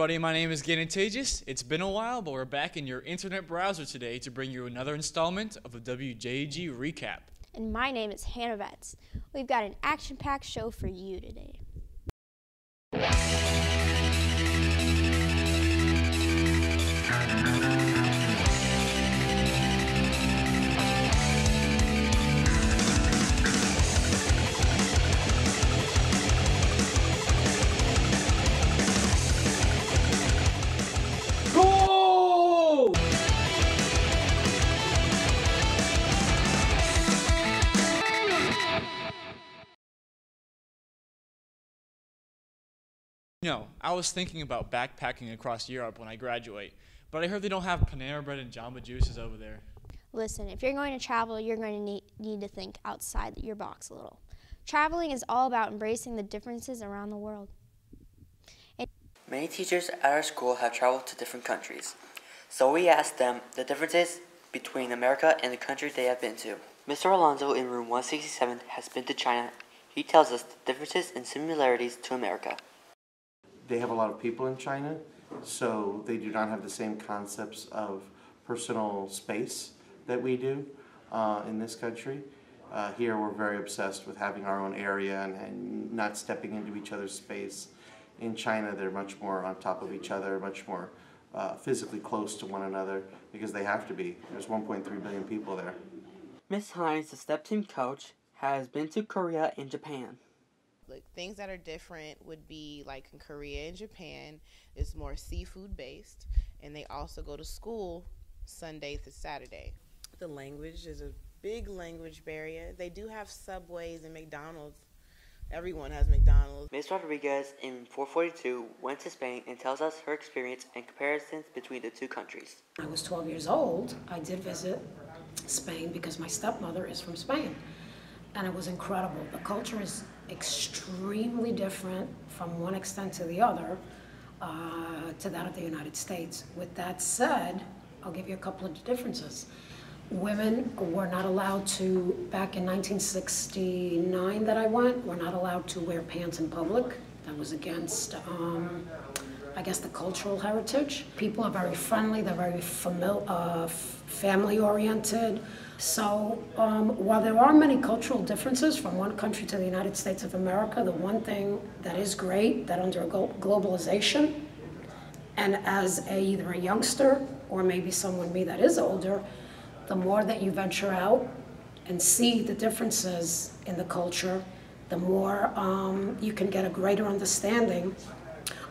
everybody, my name is Ganatages. It's been a while, but we're back in your internet browser today to bring you another installment of the WJAG Recap. And my name is Hannah Betts. We've got an action-packed show for you today. You know, I was thinking about backpacking across Europe when I graduate, but I heard they don't have Panera Bread and Jamba Juices over there. Listen, if you're going to travel, you're going to need to think outside your box a little. Traveling is all about embracing the differences around the world. Many teachers at our school have traveled to different countries, so we asked them the differences between America and the countries they have been to. Mr. Alonso in room 167 has been to China. He tells us the differences and similarities to America. They have a lot of people in China, so they do not have the same concepts of personal space that we do in this country. Here we're very obsessed with having our own area and not stepping into each other's space. In China they're much more on top of each other, much more physically close to one another because they have to be. There's 1.3 billion people there. Ms. Hines, the step team coach, has been to Korea and Japan. Like, things that are different would be like in Korea and Japan, it's more seafood based, and they also go to school Sunday to Saturday. The language is a big language barrier. They do have Subways and McDonald's. Everyone has McDonald's. Ms. Rodriguez in 442 went to Spain and tells us her experience and comparisons between the two countries. When I was 12 years old, I did visit Spain because my stepmother is from Spain. And it was incredible. The culture is extremely different from one extent to the other to that of the United States. With that said, I'll give you a couple of differences. Women were not allowed to, back in 1969 that I went, were not allowed to wear pants in public. That was against, I guess, the cultural heritage. People are very friendly, they're very family-oriented. So while there are many cultural differences from one country to the United States of America, the one thing that is great, that under globalization, and as either a youngster or maybe someone me that is older, the more that you venture out and see the differences in the culture, the more you can get a greater understanding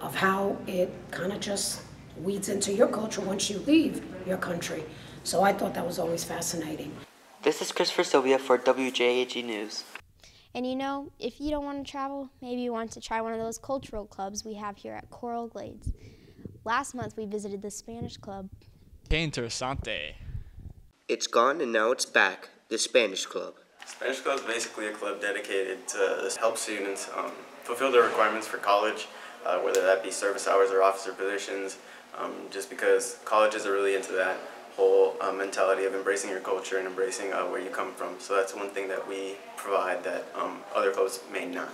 of how it kind of just weeds into your culture once you leave your country. So I thought that was always fascinating. This is Christopher Sylvia for WJAG News. And you know, if you don't want to travel, maybe you want to try one of those cultural clubs we have here at Coral Glades. Last month we visited the Spanish Club. Que interesante. It's gone and now it's back, the Spanish Club. Spanish Club is basically a club dedicated to help students fulfill their requirements for college, whether that be service hours or officer positions, just because colleges are really into that whole mentality of embracing your culture and embracing where you come from. So that's one thing that we provide that other clubs may not.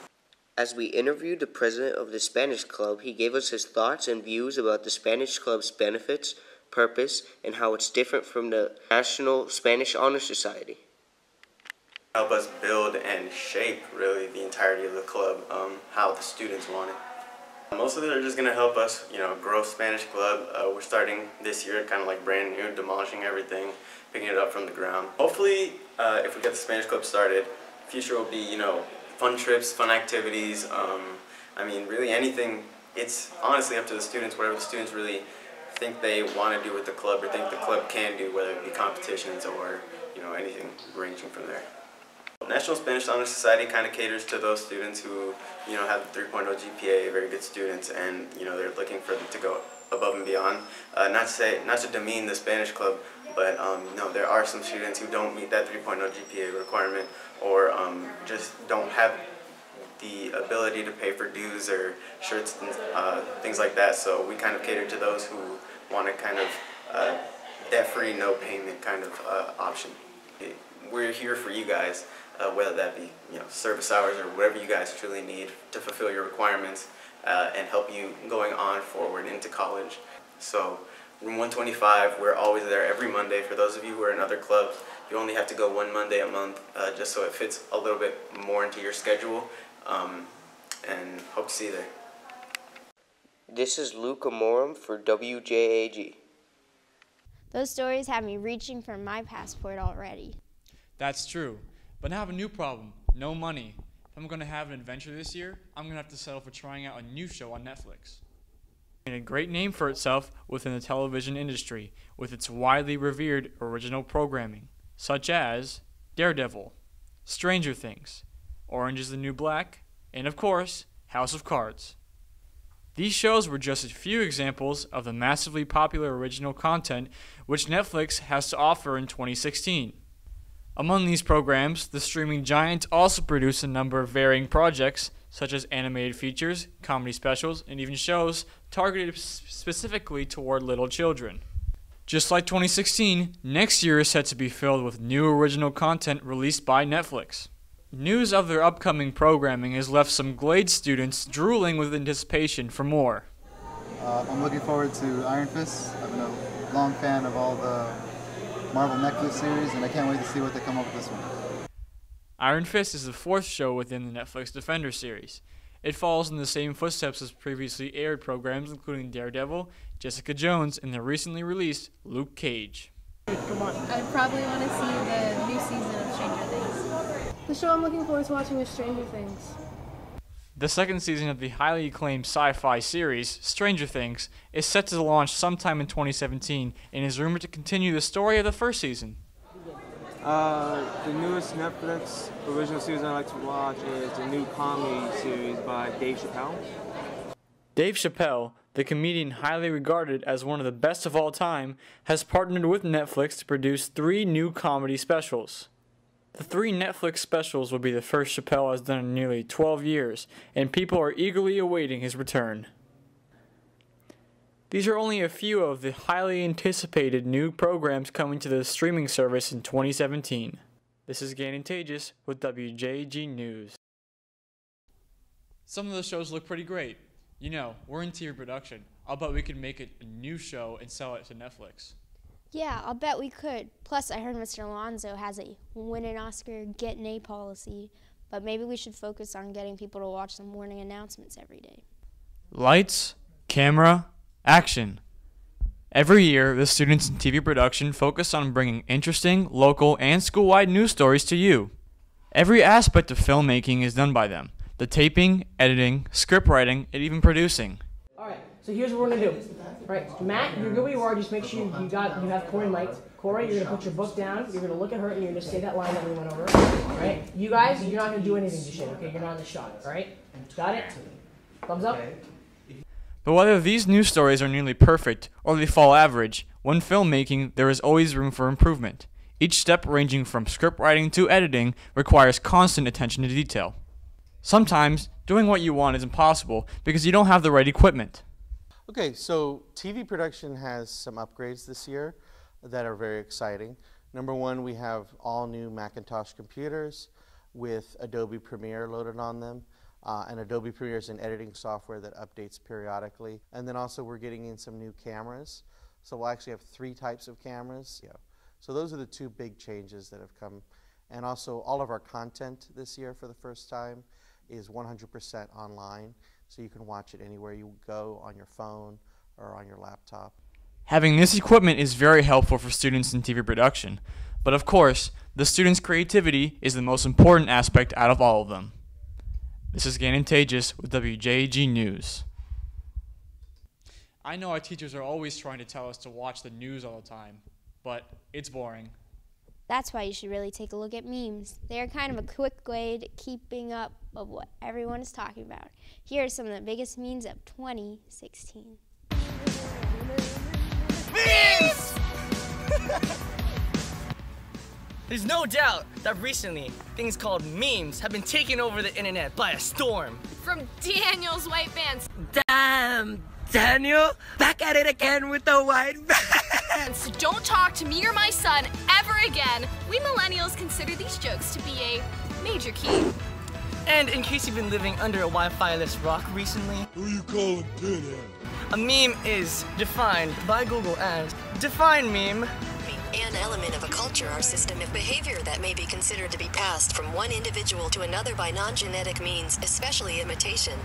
As we interviewed the president of the Spanish Club, he gave us his thoughts and views about the Spanish Club's benefits, purpose, and how it's different from the National Spanish Honor Society. Help us build and shape really the entirety of the club, how the students want it. Most of it are just going to help us, grow Spanish Club. We're starting this year kind of like brand new, demolishing everything, picking it up from the ground. Hopefully, if we get the Spanish Club started, future will be, fun trips, fun activities. I mean, really anything. It's honestly up to the students, whatever the students really think they want to do with the club or think the club can do, whether it be competitions or, anything ranging from there. National Spanish Honor Society kind of caters to those students who, have the 3.0 GPA, very good students, and, they're looking for them to go above and beyond. Not to demean the Spanish Club, but, no, there are some students who don't meet that 3.0 GPA requirement or just don't have the ability to pay for dues or shirts and things like that. So we kind of cater to those who want a kind of debt-free, no payment kind of option. We're here for you guys, whether that be service hours or whatever you guys truly need to fulfill your requirements. and help you going on forward into college. So room 125, we're always there every Monday. For those of you who are in other clubs, you only have to go one Monday a month, just so it fits a little bit more into your schedule, and hope to see you there. This is Luke Amorum for WJAG. Those stories have me reaching for my passport already. That's true, but now I have a new problem: no money. If I'm going to have an adventure this year, I'm going to have to settle for trying out a new show on Netflix. And a great name for itself within the television industry, with its widely revered original programming, such as Daredevil, Stranger Things, Orange is the New Black, and of course, House of Cards. These shows were just a few examples of the massively popular original content which Netflix has to offer in 2016. Among these programs, the streaming giant also produced a number of varying projects, such as animated features, comedy specials, and even shows targeted specifically toward little children. Just like 2016, next year is set to be filled with new original content released by Netflix. News of their upcoming programming has left some Glade students drooling with anticipation for more. I'm looking forward to Iron Fist. I've been a long fan of all the Marvel Netflix series, and I can't wait to see what they come up with this one. Iron Fist is the fourth show within the Netflix Defender series. It follows in the same footsteps as previously aired programs including Daredevil, Jessica Jones, and the recently released Luke Cage. Come on. I probably want to see the new season of Stranger Things. The show I'm looking forward to watching is Stranger Things. The second season of the highly acclaimed sci-fi series, Stranger Things, is set to launch sometime in 2017 and is rumored to continue the story of the first season. The newest Netflix original series I like to watch is the new comedy series by Dave Chappelle. Dave Chappelle, the comedian highly regarded as one of the best of all time, has partnered with Netflix to produce 3 new comedy specials. The 3 Netflix specials will be the first Chappelle has done in nearly 12 years, and people are eagerly awaiting his return. These are only a few of the highly anticipated new programs coming to the streaming service in 2017. This is Gannon Tages with WJAG News. Some of the shows look pretty great. You know, we're in TV production. I'll bet we could make it a new show and sell it to Netflix. Yeah, I'll bet we could. Plus, I heard Mr. Alonzo has a win an Oscar, get an A policy, but maybe we should focus on getting people to watch the morning announcements every day. Lights, camera, action. Every year, the students in TV production focus on bringing interesting, local, and school-wide news stories to you. Every aspect of filmmaking is done by them. The taping, editing, script writing, and even producing. Alright, so here's what we're gonna do. Alright, Matt, you're good where you are, just make sure you have Corey mic'd. Corey, you're gonna put your book down, you're gonna look at her, and you're gonna say that line that we went over. Alright? You guys, you're not gonna do anything just yet, okay? You're not in the shot, alright? Got it? Thumbs up? But whether these news stories are nearly perfect or they fall average, when filmmaking, there is always room for improvement. Each step ranging from script writing to editing requires constant attention to detail. Sometimes, doing what you want is impossible because you don't have the right equipment. Okay, so TV production has some upgrades this year that are very exciting. Number one, we have all new Macintosh computers with Adobe Premiere loaded on them. And Adobe Premiere is an editing software that updates periodically. And then also we're getting in some new cameras. So we'll actually have 3 types of cameras. So those are the 2 big changes that have come. And also all of our content this year for the first time is 100% online. So you can watch it anywhere you go, on your phone or on your laptop. Having this equipment is very helpful for students in TV production. But of course, the students' creativity is the most important aspect out of all of them. This is Gannon Tages with WJAG News. I know our teachers are always trying to tell us to watch the news all the time, but it's boring. That's why you should really take a look at memes. They are kind of a quick way to keeping up of what everyone is talking about. Here are some of the biggest memes of 2016. Memes! There's no doubt that recently, things called memes have been taking over the internet by a storm. From Daniel's white vans. Damn, Daniel, back at it again with the white vans. Don't talk to me or my son ever again. We millennials consider these jokes to be a major key. And in case you've been living under a Wi-Fi-less rock recently, who you calling Pinhead? A meme is defined by Google as define meme. An element of a culture or system of behavior that may be considered to be passed from one individual to another by non-genetic means, especially imitation.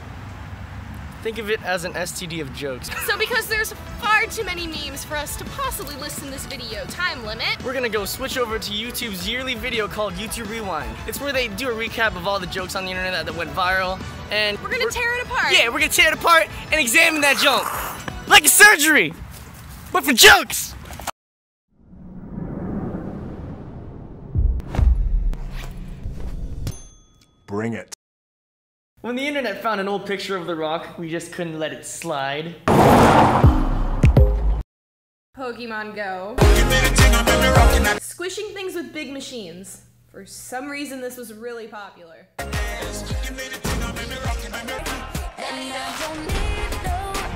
Think of it as an STD of jokes. So because there's far too many memes for us to possibly list in this video time limit, we're gonna go switch over to YouTube's yearly video called YouTube Rewind. It's where they do a recap of all the jokes on the internet that went viral, and we're gonna tear it apart. Yeah, we're gonna tear it apart and examine that junk. Like a surgery, but for jokes! Bring it. When the internet found an old picture of The Rock, we just couldn't let it slide. Pokemon Go. Squishing things with big machines. For some reason, this was really popular.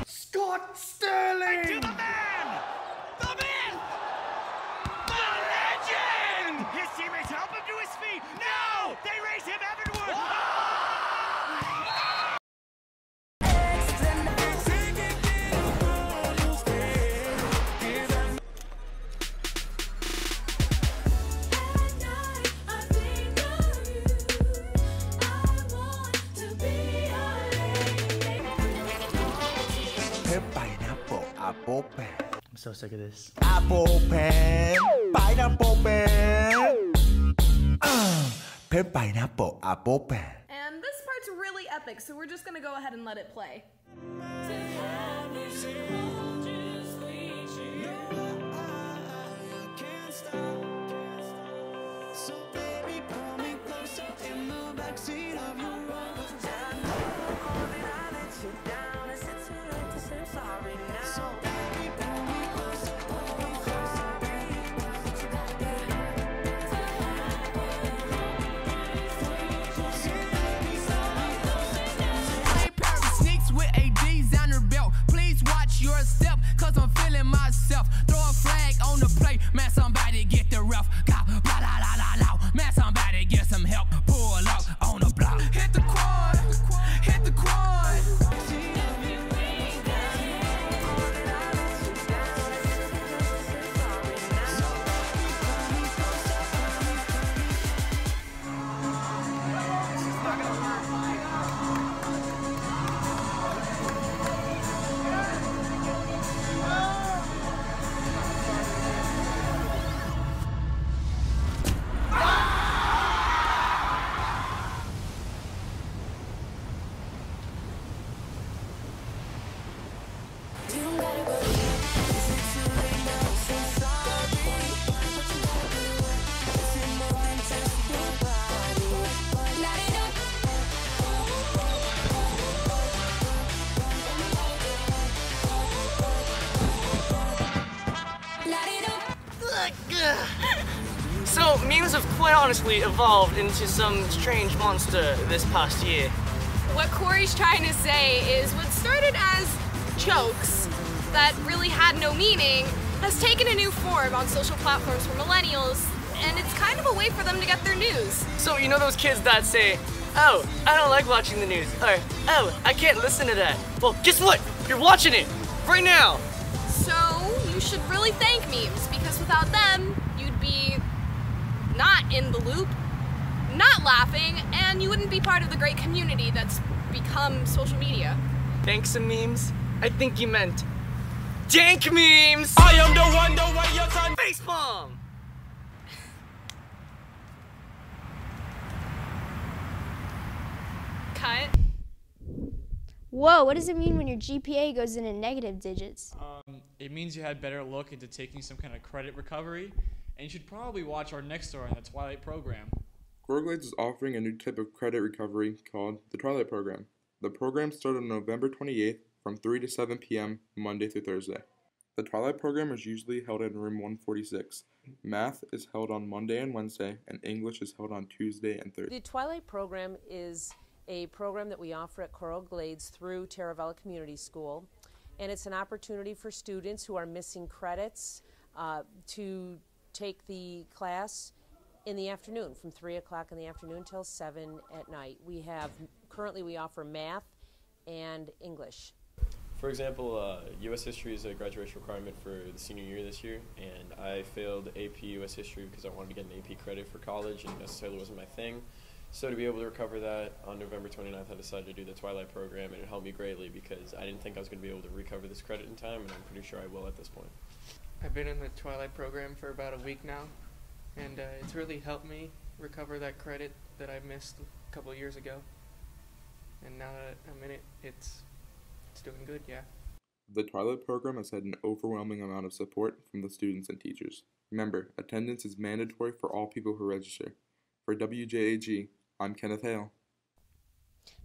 Scott Sterling! To the man! The man! The legend! His teammates help him to his feet. No! They raise him heavenward! Pineapple, apple pen. I'm so sick of this. Apple pen, pineapple pen. Pineapple, apple pen. And this part's really epic, so we're just gonna go ahead and let it play. Cause I'm feeling myself. Throw a flag on the plate. Man, somebody get the ref. Blah, blah, blah, blah, blah. Man, somebody get some help. Pull up on the block. Hit the quad. Hit the quad. So, memes have quite honestly evolved into some strange monster this past year. what Corey's trying to say is what started as jokes that really had no meaning has taken a new form on social platforms for millennials, and it's kind of a way for them to get their news. So, you know those kids that say, oh, I don't like watching the news, or, oh, I can't listen to that. Well, guess what? You're watching it right now. So, you should really thank memes, because without them, you'd be not in the loop, not laughing, and you wouldn't be part of the great community that's become social media. Thanks, some memes? I think you meant dank memes! I am the one, the way your son facepalm! Cut. Whoa, what does it mean when your GPA goes into negative digits? It means you had better look into taking some kind of credit recovery, and you should probably watch our next story on the Twilight Program. Glades is offering a new type of credit recovery called the Twilight Program. The program started on November 28th from 3 to 7 p.m. Monday through Thursday. The Twilight Program is usually held in room 146. Math is held on Monday and Wednesday, and English is held on Tuesday and Thursday. The Twilight Program is a program that we offer at Coral Glades through Terravella Community School, and it's an opportunity for students who are missing credits to take the class in the afternoon, from 3 o'clock in the afternoon till 7 at night. Currently we offer math and English. For example, U.S. History is a graduation requirement for the senior year this year, and I failed AP U.S. History because I wanted to get an AP credit for college, and necessarily wasn't my thing. So to be able to recover that, on November 29th, I decided to do the Twilight Program, and it helped me greatly because I didn't think I was going to be able to recover this credit in time, and I'm pretty sure I will at this point. I've been in the Twilight Program for about a week now, and it's really helped me recover that credit that I missed a couple of years ago. And now that I'm in it, it's doing good, yeah. The Twilight Program has had an overwhelming amount of support from the students and teachers. Remember, attendance is mandatory for all people who register. For WJAG, I'm Kenneth Hale.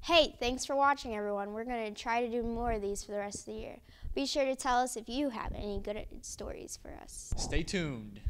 Hey, thanks for watching, everyone. We're going to try to do more of these for the rest of the year. Be sure to tell us if you have any good stories for us. Stay tuned.